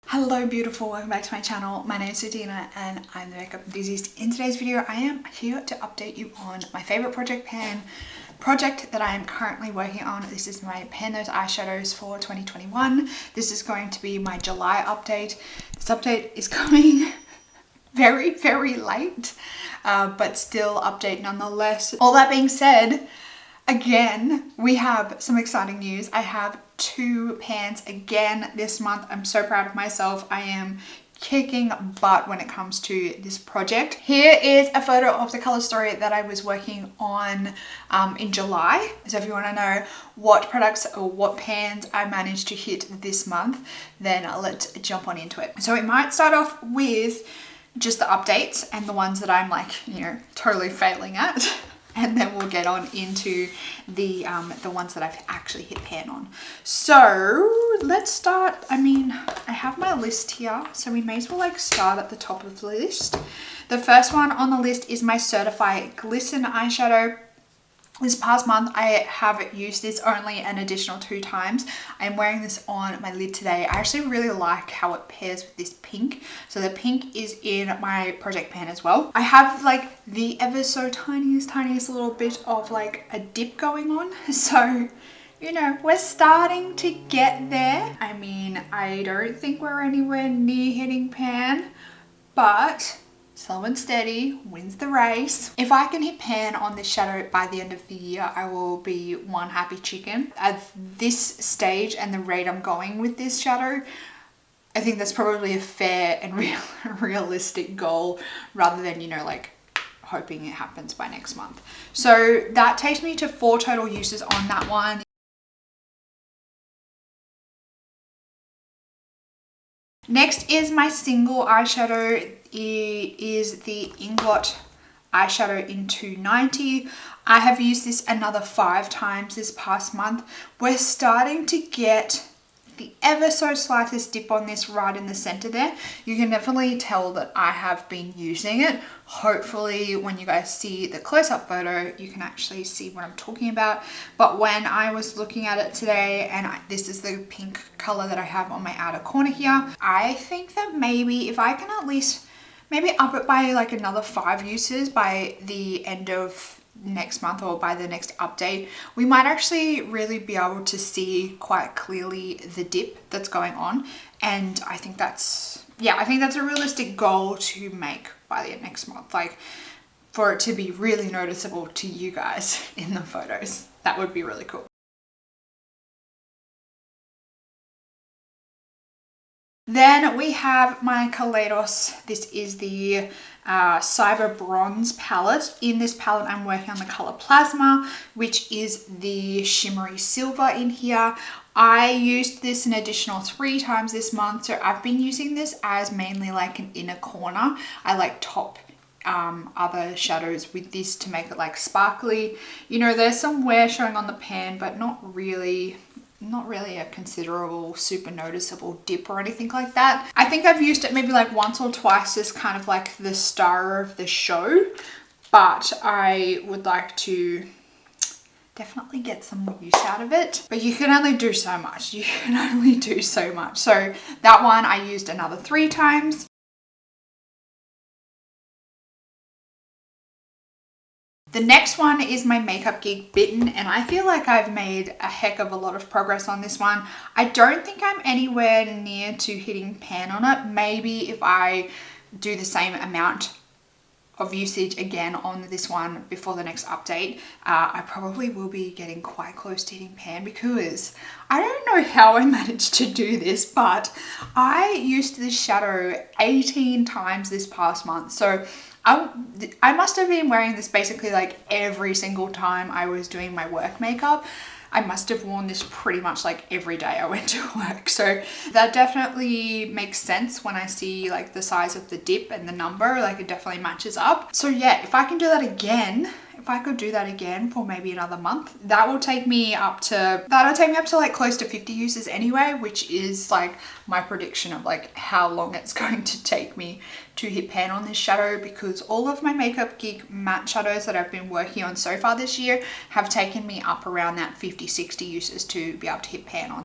Hello beautiful, welcome back to my channel. My name is Adina and I'm the makeup enthusiast. In today's video I am here to update you on my favorite project pan project that I am currently working on. This is my Pan Those Eyeshadows for 2021. This is going to be my July update. This update is coming very late, but still update nonetheless. All that being said, again, we have some exciting news. I have 2 pans again this month. I'm so proud of myself. I am kicking butt when it comes to this project. Here is a photo of the color story that I was working on in July. So if you want to know what products or what pans I managed to hit this month, then let's jump on into it. So we might start off with just the updates and the ones that I'm like, totally failing at. And then we'll get on into the ones that I've actually hit pan on. So let's start. I have my list here, so we may as well start at the top of the list. The first one on the list is my Certified Glisten eyeshadow. This past month, I have used this only an additional 2 times. I'm wearing this on my lid today. I actually really like how it pairs with this pink. So the pink is in my project pan as well. I have the ever so tiniest little bit of a dip going on. So, we're starting to get there. I don't think we're anywhere near hitting pan, but slow and steady wins the race. If I can hit pan on this shadow by the end of the year, I will be one happy chicken. At this stage and the rate I'm going with this shadow, I think that's probably a fair and realistic goal rather than, hoping it happens by next month. So that takes me to 4 total uses on that one. Next is my single eyeshadow. It is the Inglot eyeshadow in 290. I have used this another 5 times this past month. We're starting to get the ever so slightest dip on this right in the center there. You can definitely tell that I have been using it. Hopefully when you guys see the close-up photo, you can actually see what I'm talking about. But when I was looking at it today, and this is the pink color that I have on my outer corner here, I think that maybe if I can at least maybe up it by another 5 uses by the end of next month or by the next update, we might actually really be able to see quite clearly the dip that's going on. And I think that's a realistic goal to make by the next month, for it to be really noticeable to you guys in the photos. That would be really cool. Then we have my Kaleidos. This is the Cyber Bronze palette. In this palette, I'm working on the color Plasma, which is the shimmery silver in here. I used this an additional 3 times this month, so I've been using this as mainly an inner corner. I top other shadows with this to make it sparkly. There's some wear showing on the pan, but not really a considerable, super noticeable dip or anything like that. I think I've used it maybe once or twice as kind of the star of the show, but I would like to definitely get some more use out of it. But you can only do so much. So that one I used another 3 times. The next one is my Makeup Geek Bitten, and I feel like I've made a heck of a lot of progress on this one. I don't think I'm anywhere near to hitting pan on it. Maybe if I do the same amount of usage again on this one before the next update, I probably will be getting quite close to hitting pan, because I don't know how I managed to do this, but I used this shadow 18 times this past month. So I must have been wearing this basically every single time I was doing my work makeup. I must have worn this pretty much every day I went to work. So that definitely makes sense when I see the size of the dip and the number, it definitely matches up. So yeah, if I can do that again, if I could do that again for maybe another month, that'll take me up to close to 50 uses anyway, which is my prediction of how long it's going to take me to hit pan on this shadow, because all of my Makeup Geek matte shadows that I've been working on so far this year have taken me up around that 50-60 uses to be able to hit pan on.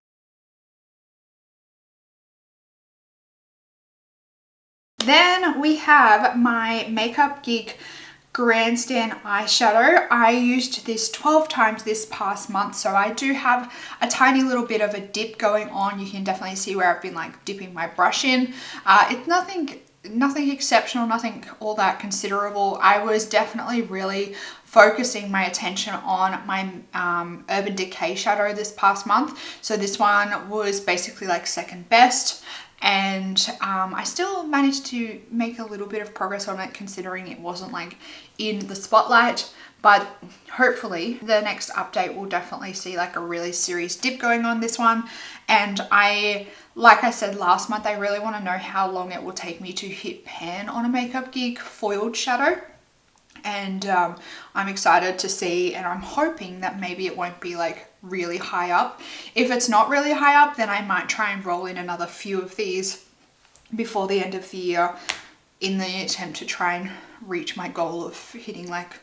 Then we have my Makeup Geek Grandstand eyeshadow. I used this 12 times this past month, so I do have a tiny little bit of a dip going on. You can definitely see where I've been like dipping my brush in. It's nothing exceptional, nothing all that considerable. I was definitely really focusing my attention on my Urban Decay shadow this past month. So this one was basically like second best. And I still managed to make a little bit of progress on it, considering it wasn't like in the spotlight. But hopefully the next update will definitely see like a really serious dip going on this one. And like I said last month, I really want to know how long it will take me to hit pan on a Makeup Geek foiled shadow. And I'm excited to see, and I'm hoping that maybe it won't be like really high up. If it's not really high up, then I might try and roll in another few of these before the end of the year in the attempt to try and reach my goal of hitting like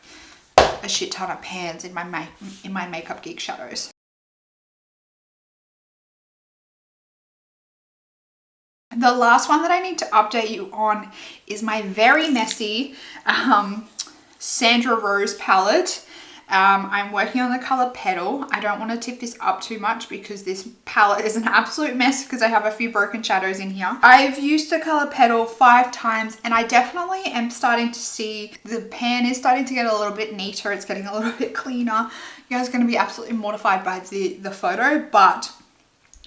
a shit ton of pans in my Makeup Geek shadows. The last one that I need to update you on is my very messy Sandra Rose palette. I'm working on the color Petal. I don't want to tip this up too much because this palette is an absolute mess because I have a few broken shadows in here. I've used the color Petal 5 times and I definitely am starting to see the pan is starting to get a little bit neater. It's getting a little bit cleaner. You guys are going to be absolutely mortified by the photo, but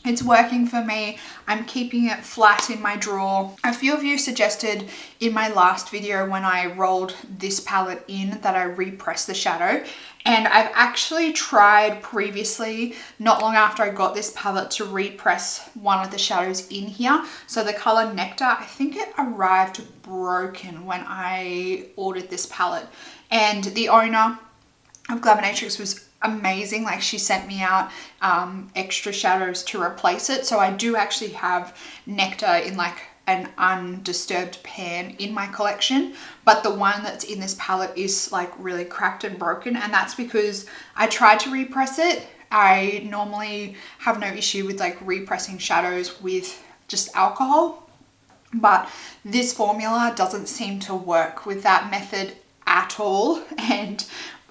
it's working for me. I'm keeping it flat in my drawer. A few of you suggested in my last video when I rolled this palette in that I repress the shadow. And I've actually tried previously, not long after I got this palette, to repress one of the shadows in here. So the color Nectar, I think it arrived broken when I ordered this palette. And the owner of Glamonatrix was amazing. Like, she sent me out extra shadows to replace it. So I do actually have Nectar in like an undisturbed pan in my collection, but the one that's in this palette is like really cracked and broken, and that's because I tried to repress it. I normally have no issue with like repressing shadows with just alcohol, but this formula doesn't seem to work with that method at all. And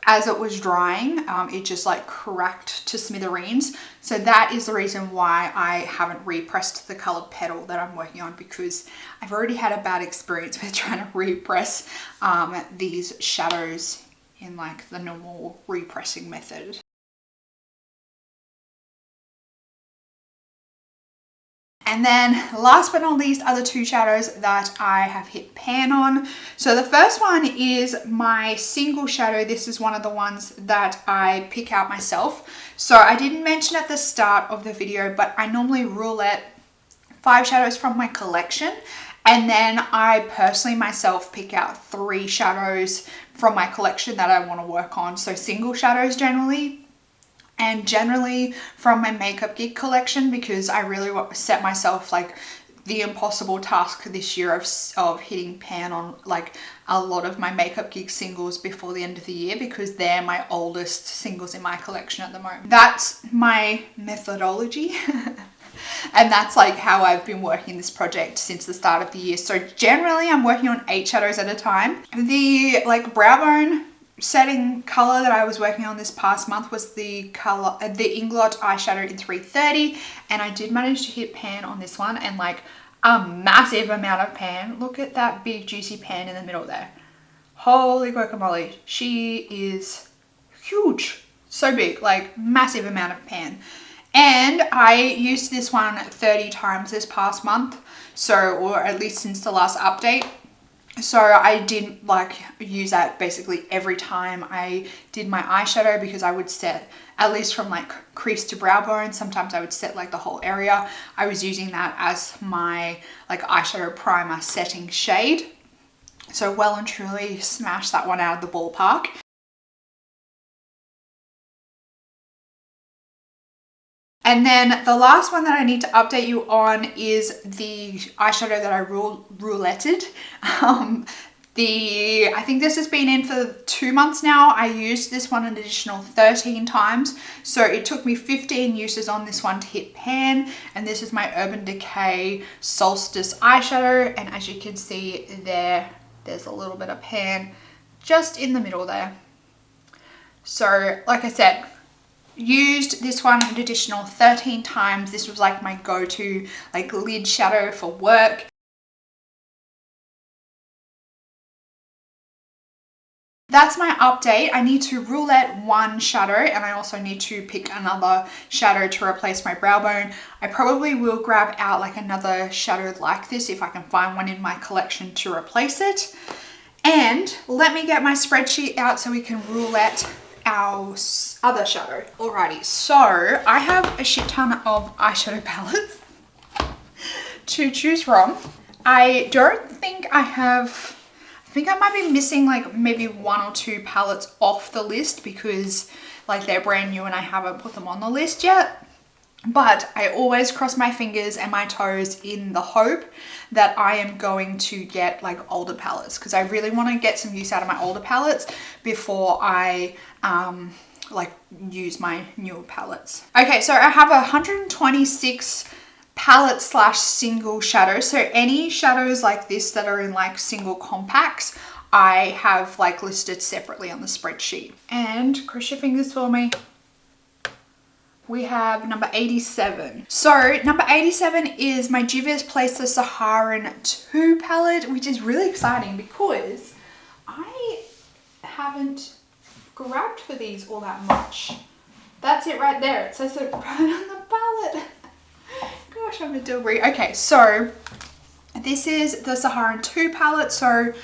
as it was drying, it just like cracked to smithereens. So that is the reason why I haven't repressed the colored Petal that I'm working on, because I've already had a bad experience with trying to repress these shadows in like the normal repressing method. And then last but not least are the 2 shadows that I have hit pan on. So the first one is my single shadow. This is one of the ones that I pick out myself. So I didn't mention at the start of the video, but I normally roulette 5 shadows from my collection. And then I personally myself pick out 3 shadows from my collection that I want to work on. So single shadows generally. And generally from my Makeup Geek collection, because I really set myself like the impossible task this year of hitting pan on like a lot of my Makeup Geek singles before the end of the year, because they're my oldest singles in my collection at the moment. That's my methodology. And that's like how I've been working this project since the start of the year. So generally I'm working on 8 shadows at a time. The like brow bone setting color that I was working on this past month was the Inglot eyeshadow in 330, and I did manage to hit pan on this one, and like a massive amount of pan. Look at that big juicy pan in the middle there. Holy guacamole, she is huge, so big, like massive amount of pan. And I used this one 30 times this past month, so, or at least since the last update. So I did like use that basically every time I did my eyeshadow, because I would set at least from like crease to brow bone. Sometimes I would set like the whole area. I was using that as my like eyeshadow primer setting shade. So well and truly smashed that one out of the ballpark. And then the last one that I need to update you on is the eyeshadow that I rouletted. I think this has been in for 2 months now. I used this one an additional 13 times. So it took me 15 uses on this one to hit pan. And this is my Urban Decay Solstice eyeshadow. And as you can see there's a little bit of pan just in the middle there. So like I said, used this one an additional 13 times. This was like my go-to like lid shadow for work. That's my update. I need to roulette one shadow and I also need to pick another shadow to replace my brow bone. I probably will grab out like another shadow like this if I can find one in my collection to replace it. And let me get my spreadsheet out so we can roulette our other shadow. Alrighty, so I have a shit ton of eyeshadow palettes to choose from. I don't think I think I might be missing like maybe 1 or 2 palettes off the list because like they're brand new and I haven't put them on the list yet. But I always cross my fingers and my toes in the hope that I am going to get like older palettes because I really want to get some use out of my older palettes before I like use my newer palettes. Okay, so I have 126 palette slash single shadows. So any shadows like this that are in like single compacts, I have like listed separately on the spreadsheet. And cross your fingers for me. We have number 87. So number 87 is my Juvia's Place the Saharan 2 palette, which is really exciting because I haven't grabbed for these all that much. That's it right there. It says it right on the palette. Gosh, I'm a delivery. Okay, so this is the Saharan 2 palette. So,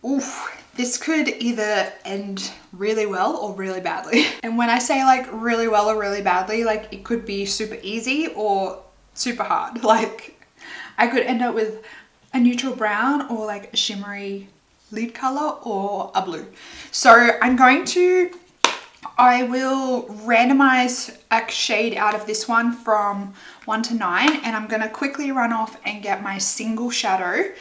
oof, this could either end really well or really badly. And when I say like really well or really badly, like it could be super easy or super hard. Like I could end up with a neutral brown or like a shimmery lid color or a blue. So I will randomize a shade out of this one from 1 to 9 and I'm going to quickly run off and get my single shadow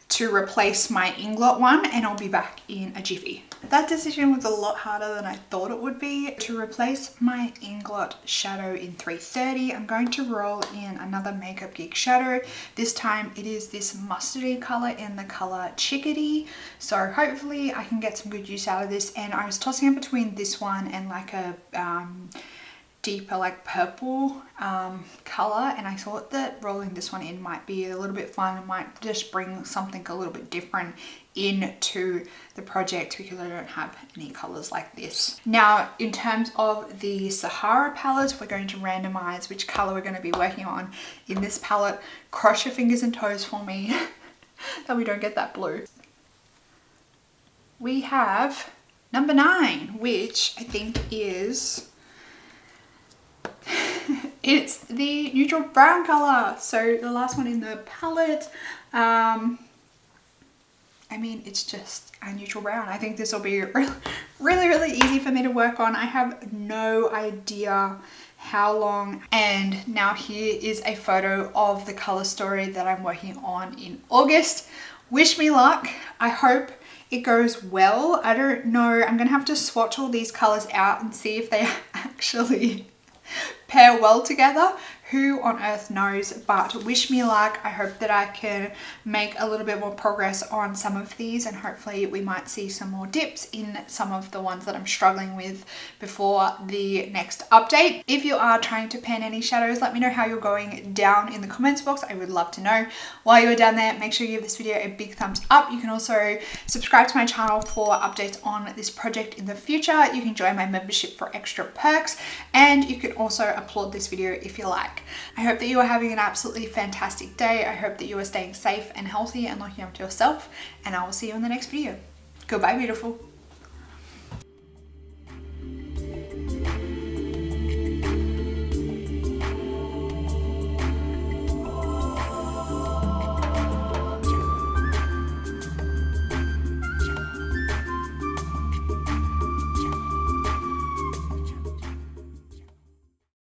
to replace my Inglot one and I'll be back in a jiffy. That decision was a lot harder than I thought it would be. To replace my Inglot shadow in 330, I'm going to roll in another Makeup Geek shadow. This time it is this mustardy color in the color Chickadee. So hopefully I can get some good use out of this. And I was tossing it between this one and like a deeper like purple color, and I thought that rolling this one in might be a little bit fun. It might just bring something a little bit different into the project because I don't have any colors like this. Now in terms of the Sahara palettes, we're going to randomize which color we're going to be working on in this palette. Cross your fingers and toes for me that we don't get that blue. We have number 9, which I think is it's the neutral brown color. So the last one in the palette. I mean, it's just a neutral brown. I think this will be really easy for me to work on. I have no idea how long. And now here is a photo of the color story that I'm working on in August. Wish me luck. I hope it goes well. I don't know. I'm gonna have to swatch all these colors out and see if they actually pair well together. Who on earth knows, but wish me luck. I hope that I can make a little bit more progress on some of these and hopefully we might see some more dips in some of the ones that I'm struggling with before the next update. If you are trying to pan any shadows, let me know how you're going down in the comments box. I would love to know. While you're down there, make sure you give this video a big thumbs up. You can also subscribe to my channel for updates on this project in the future. You can join my membership for extra perks and you can also applaud this video if you like. I hope that you are having an absolutely fantastic day. I hope that you are staying safe and healthy and looking after yourself, and I will see you in the next video. Goodbye, beautiful.